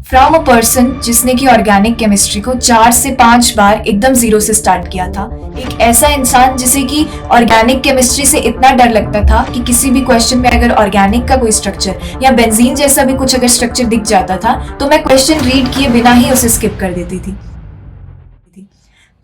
From a person जिसने कि organic chemistry को 4 से 5 बार एकदम जीरो से स्टार्ट किया था, एक ऐसा इंसान जिसे कि ऑर्गेनिक केमिस्ट्री से इतना डर लगता था कि किसी भी क्वेश्चन में अगर ऑर्गेनिक का कोई स्ट्रक्चर या बेंजीन जैसा भी कुछ अगर स्ट्रक्चर दिख जाता था तो मैं क्वेश्चन रीड किए बिना ही उसे स्किप कर देती थी।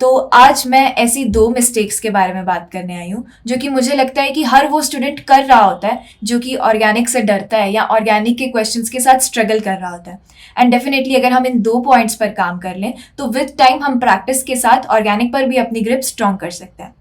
तो आज मैं ऐसी 2 मिस्टेक्स के बारे में बात करने आई हूँ जो कि मुझे लगता है कि हर वो स्टूडेंट कर रहा होता है जो कि ऑर्गेनिक से डरता है या ऑर्गेनिक के क्वेश्चंस के साथ स्ट्रगल कर रहा होता है। एंड डेफिनेटली अगर हम इन 2 पॉइंट्स पर काम कर लें तो विद टाइम हम प्रैक्टिस के साथ ऑर्गेनिक पर भी अपनी ग्रिप स्ट्रॉन्ग कर सकते हैं।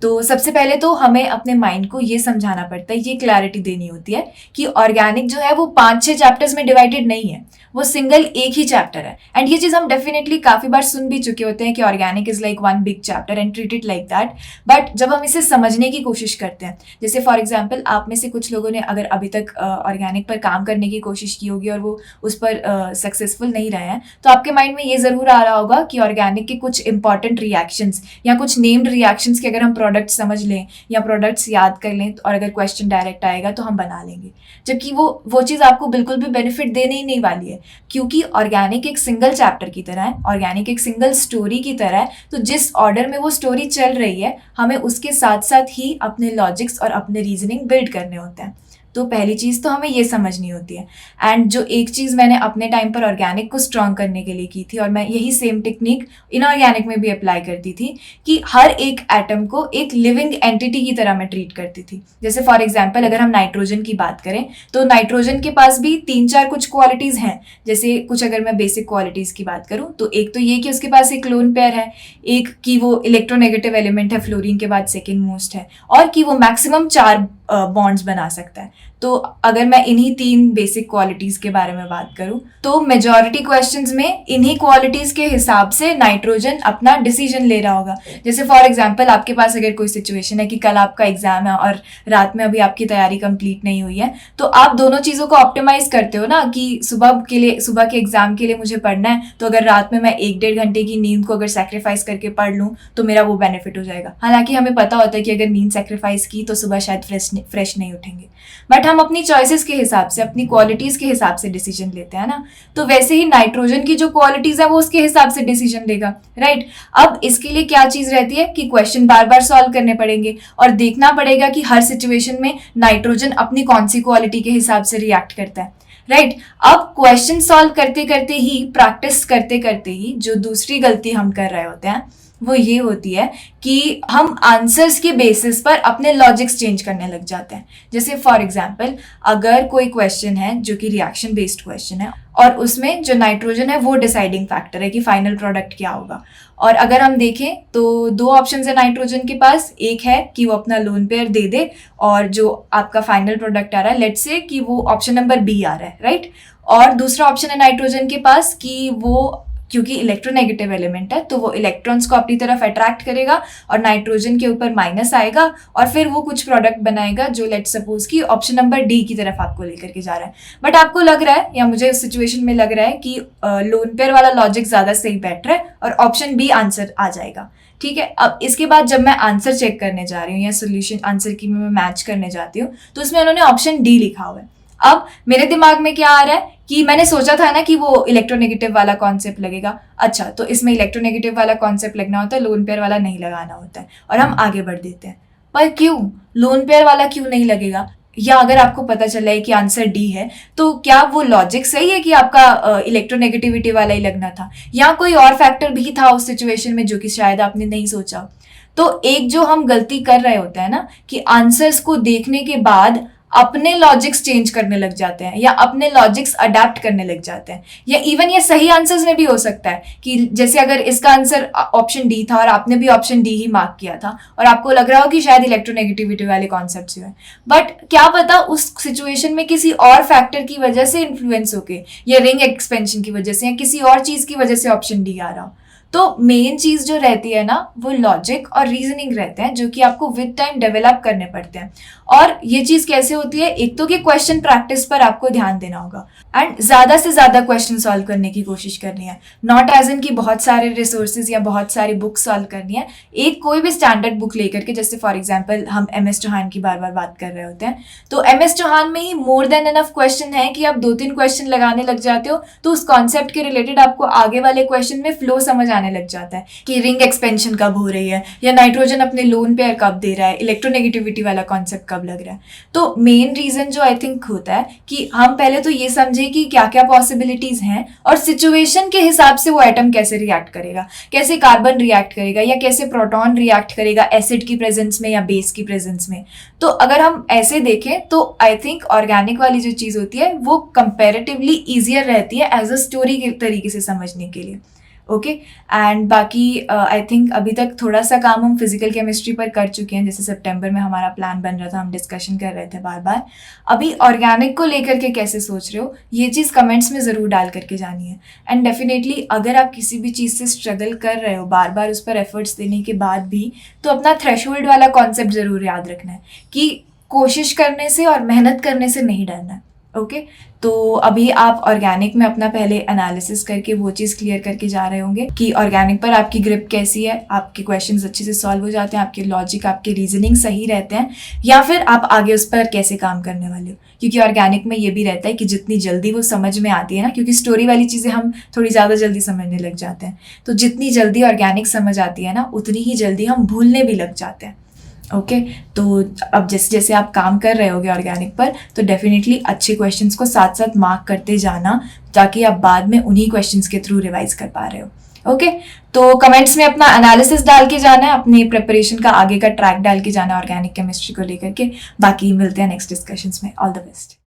तो सबसे पहले तो हमें अपने माइंड को ये समझाना पड़ता है, ये क्लैरिटी देनी होती है कि ऑर्गेनिक जो है वो 5-6 चैप्टर्स में डिवाइडेड नहीं है, वो सिंगल एक ही चैप्टर है। एंड ये चीज़ हम डेफिनेटली काफ़ी बार सुन भी चुके होते हैं कि organic is like one big chapter and treat it like that. But जब हम इसे समझने की कोशिश करते हैं, जैसे फॉर एग्जाम्पल आप में से कुछ लोगों ने अगर अभी तक ऑर्गेनिक पर काम करने की कोशिश की होगी और वो उस पर सक्सेसफुल नहीं रहे हैं, तो आपके माइंड में ये ज़रूर आ रहा होगा कि ऑर्गेनिक के कुछ इंपॉर्टेंट रिएक्शंस या कुछ नेम्ड रिएक्शंस के अगर हम प्रोडक्ट समझ लें या प्रोडक्ट्स याद कर लें और अगर क्वेश्चन डायरेक्ट आएगा तो हम बना लेंगे, जबकि वो चीज़ आपको बिल्कुल भी बेनिफिट देने ही नहीं वाली है। क्योंकि ऑर्गेनिक एक सिंगल चैप्टर की तरह है, ऑर्गेनिक एक सिंगल स्टोरी की तरह है, तो जिस ऑर्डर में वो स्टोरी चल रही है हमें उसके साथ साथ ही अपने लॉजिक्स और अपने रीजनिंग बिल्ड करने होते हैं। तो पहली चीज़ तो हमें ये समझनी होती है। एंड जो एक चीज़ मैंने अपने टाइम पर ऑर्गेनिक को स्ट्रॉन्ग करने के लिए की थी और मैं यही सेम टेक्निक इनऑर्गेनिक में भी अप्लाई करती थी कि हर एक एटम को एक लिविंग एंटिटी की तरह मैं ट्रीट करती थी। जैसे फॉर एग्जांपल अगर हम नाइट्रोजन की बात करें तो नाइट्रोजन के पास भी 3-4 कुछ क्वालिटीज़ हैं। जैसे कुछ अगर मैं बेसिक क्वालिटीज़ की बात करूँ तो एक तो ये कि उसके पास एक लोन पेयर है, एक कि वो इलेक्ट्रोनेगेटिव एलिमेंट है, फ्लोरीन के बाद सेकेंड मोस्ट है, और कि वो मैक्सिमम 4 बॉन्ड्स बना सकता है। तो अगर मैं इन्हीं 3 बेसिक क्वालिटीज़ के बारे में बात करूं तो मेजॉरिटी क्वेश्चंस में इन्हीं क्वालिटीज़ के हिसाब से नाइट्रोजन अपना डिसीजन ले रहा होगा। जैसे फॉर एग्जांपल आपके पास अगर कोई सिचुएशन है कि कल आपका एग्जाम है और रात में अभी आपकी तैयारी कंप्लीट नहीं हुई है, तो आप दोनों चीज़ों को ऑप्टिमाइज करते हो ना कि सुबह के एग्जाम के लिए मुझे पढ़ना है, तो अगर रात में मैं 1-1.5 घंटे की नींद को अगर सेक्रीफाइस करके पढ़ लूँ तो मेरा वो बेनिफिट हो जाएगा। हालांकि हमें पता होता है कि अगर नींद सेक्रीफाइस की तो सुबह शायद फ्रेश नहीं उठेंगे, बट हम अपनी चॉइसेस के हिसाब से, अपनी क्वालिटीज के हिसाब से डिसीजन लेते हैं ना। तो वैसे ही नाइट्रोजन की जो क्वालिटीज है वो उसके हिसाब से डिसीजन लेगा, राइट। अब इसके लिए क्या चीज रहती है कि क्वेश्चन बार बार सॉल्व करने पड़ेंगे और देखना पड़ेगा कि हर सिचुएशन में नाइट्रोजन अपनी कौन सी क्वालिटी के हिसाब से रिएक्ट करता है, राइट। अब क्वेश्चन सॉल्व करते करते ही, प्रैक्टिस करते करते ही जो दूसरी गलती हम कर रहे होते हैं वो ये होती है कि हम आंसर्स के बेसिस पर अपने लॉजिक्स चेंज करने लग जाते हैं। जैसे फॉर एग्जांपल अगर कोई क्वेश्चन है जो कि रिएक्शन बेस्ड क्वेश्चन है और उसमें जो नाइट्रोजन है वो डिसाइडिंग फैक्टर है कि फाइनल प्रोडक्ट क्या होगा, और अगर हम देखें तो 2 ऑप्शंस है नाइट्रोजन के पास। एक है कि वो अपना लोन पेयर दे दे और जो आपका फाइनल प्रोडक्ट आ रहा है, लेट्स से कि वो ऑप्शन नंबर बी आ रहा है, राइट। और दूसरा ऑप्शन है नाइट्रोजन के पास कि वो, क्योंकि इलेक्ट्रोनेगेटिव एलिमेंट है तो वो इलेक्ट्रॉन्स को अपनी तरफ अट्रैक्ट करेगा और नाइट्रोजन के ऊपर माइनस आएगा और फिर वो कुछ प्रोडक्ट बनाएगा जो लेट्स सपोज कि ऑप्शन नंबर डी की तरफ आपको लेकर के जा रहा है। बट आपको लग रहा है या मुझे उस सिचुएशन में लग रहा है कि लोन पेयर वाला लॉजिक ज़्यादा सही बैठ रहा है और ऑप्शन बी आंसर आ जाएगा, ठीक है। अब इसके बाद जब मैं आंसर चेक करने जा रही हूँ या सोल्यूशन आंसर की मैं मैच करने जाती हूँ तो उसमें उन्होंने ऑप्शन डी लिखा हुआ है। अब मेरे दिमाग में क्या आ रहा है कि मैंने सोचा था ना कि वो इलेक्ट्रोनेगेटिव वाला कॉन्सेप्ट लगेगा, अच्छा तो इसमें इलेक्ट्रोनेगेटिव वाला कॉन्सेप्ट लगना होता है, लोन पेयर वाला नहीं लगाना होता है, और हम आगे बढ़ देते हैं। पर क्यों लोन पेयर वाला क्यों नहीं लगेगा? या अगर आपको पता चला है कि आंसर डी है तो क्या वो लॉजिक सही है कि आपका इलेक्ट्रोनेगेटिविटी वाला ही लगना था, या कोई और फैक्टर भी था उस सिचुएशन में जो कि शायद आपने नहीं सोचा? तो एक जो हम गलती कर रहे होते हैं ना कि आंसर्स को देखने के बाद अपने लॉजिक्स चेंज करने लग जाते हैं या अपने लॉजिक्स अडेप्ट करने लग जाते हैं, या इवन ये सही आंसर्स में भी हो सकता है कि जैसे अगर इसका आंसर ऑप्शन डी था और आपने भी ऑप्शन डी ही मार्क किया था और आपको लग रहा हो कि शायद इलेक्ट्रोनेगेटिविटी वाले कॉन्सेप्ट से है, बट क्या पता उस सिचुएशन में किसी और फैक्टर की वजह से इन्फ्लुएंस होके या रिंग एक्सपेंशन की वजह से या किसी और चीज की वजह से ऑप्शन डी आ रहा हो। तो मेन चीज जो रहती है ना वो लॉजिक और रीजनिंग रहते हैं, जो कि आपको विद टाइम डेवलप करने पड़ते हैं। और ये चीज कैसे होती है, एक तो कि क्वेश्चन प्रैक्टिस पर आपको ध्यान देना होगा एंड ज्यादा से ज्यादा क्वेश्चन सॉल्व करने की कोशिश करनी है, नॉट एज इन कि बहुत सारे रिसोर्सेज या बहुत सारी बुक सॉल्व करनी है। एक कोई भी स्टैंडर्ड बुक लेकर के, जैसे फॉर एग्जांपल हम MS चौहान की बार बार बात कर रहे होते हैं, तो MS चौहान में ही मोर देन एनफ क्वेश्चन है कि आप 2-3 क्वेश्चन लगाने लग जाते हो तो उस कॉन्सेप्ट के रिलेटेड आपको आगे वाले क्वेश्चन में फ्लो समझ आने लग जाता है कि रिंग एक्सपेंशन कब हो रही है, या नाइट्रोजन अपने लोन पेयर कब दे रहा है, इलेक्ट्रोनेगेटिविटी वाला कॉन्सेप्ट कब लग रहा है। तो मेन रीजन जो आई थिंक होता है कि हम पहले तो ये समझे कि क्या क्या पॉसिबिलिटीज हैं और सिचुएशन के हिसाब से वो एटम कैसे रिएक्ट करेगा, कैसे कार्बन रिएक्ट करेगा या कैसे प्रोटॉन रिएक्ट करेगा एसिड की प्रेजेंस में या बेस की प्रेजेंस में। तो अगर हम ऐसे देखें तो आई थिंक ऑर्गेनिक वाली जो चीज होती है वो कंपैरेटिवली ईजियर रहती है एज अ स्टोरी के तरीके से समझने के लिए। ओके एंड बाकी आई थिंक अभी तक थोड़ा सा काम हम फिजिकल केमिस्ट्री पर कर चुके हैं, जैसे सितंबर में हमारा प्लान बन रहा था, हम डिस्कशन कर रहे थे बार बार। अभी ऑर्गेनिक को लेकर के कैसे सोच रहे हो ये चीज़ कमेंट्स में ज़रूर डाल करके जानिए। एंड डेफिनेटली अगर आप किसी भी चीज़ से स्ट्रगल कर रहे हो बार बार उस पर एफर्ट्स देने के बाद भी, तो अपना थ्रेशोल्ड वाला कॉन्सेप्ट ज़रूर याद रखना है कि कोशिश करने से और मेहनत करने से नहीं डरना है। ओके तो अभी आप ऑर्गेनिक में अपना पहले एनालिसिस करके वो चीज़ क्लियर करके जा रहे होंगे कि ऑर्गेनिक पर आपकी ग्रिप कैसी है, आपके क्वेश्चंस अच्छे से सॉल्व हो जाते हैं, आपके लॉजिक आपके रीजनिंग सही रहते हैं, या फिर आप आगे उस पर कैसे काम करने वाले हो। क्योंकि ऑर्गेनिक में ये भी रहता है कि जितनी जल्दी वो समझ में आती है ना, क्योंकि स्टोरी वाली चीज़ें हम थोड़ी ज़्यादा जल्दी समझने लग जाते हैं, तो जितनी जल्दी ऑर्गेनिक समझ आती है ना उतनी ही जल्दी हम भूलने भी लग जाते हैं। ओके तो अब जैसे जैसे आप काम कर रहे होगे ऑर्गेनिक पर, तो डेफिनेटली अच्छे क्वेश्चंस को साथ साथ मार्क करते जाना, ताकि आप बाद में उन्हीं क्वेश्चंस के थ्रू रिवाइज कर पा रहे हो। ओके तो कमेंट्स में अपना एनालिसिस डाल के जाना है, अपनी प्रिपरेशन का आगे का ट्रैक डाल के जाना है ऑर्गेनिक केमिस्ट्री को लेकर के। बाकी मिलते हैं नेक्स्ट डिस्कशंस में। All the best.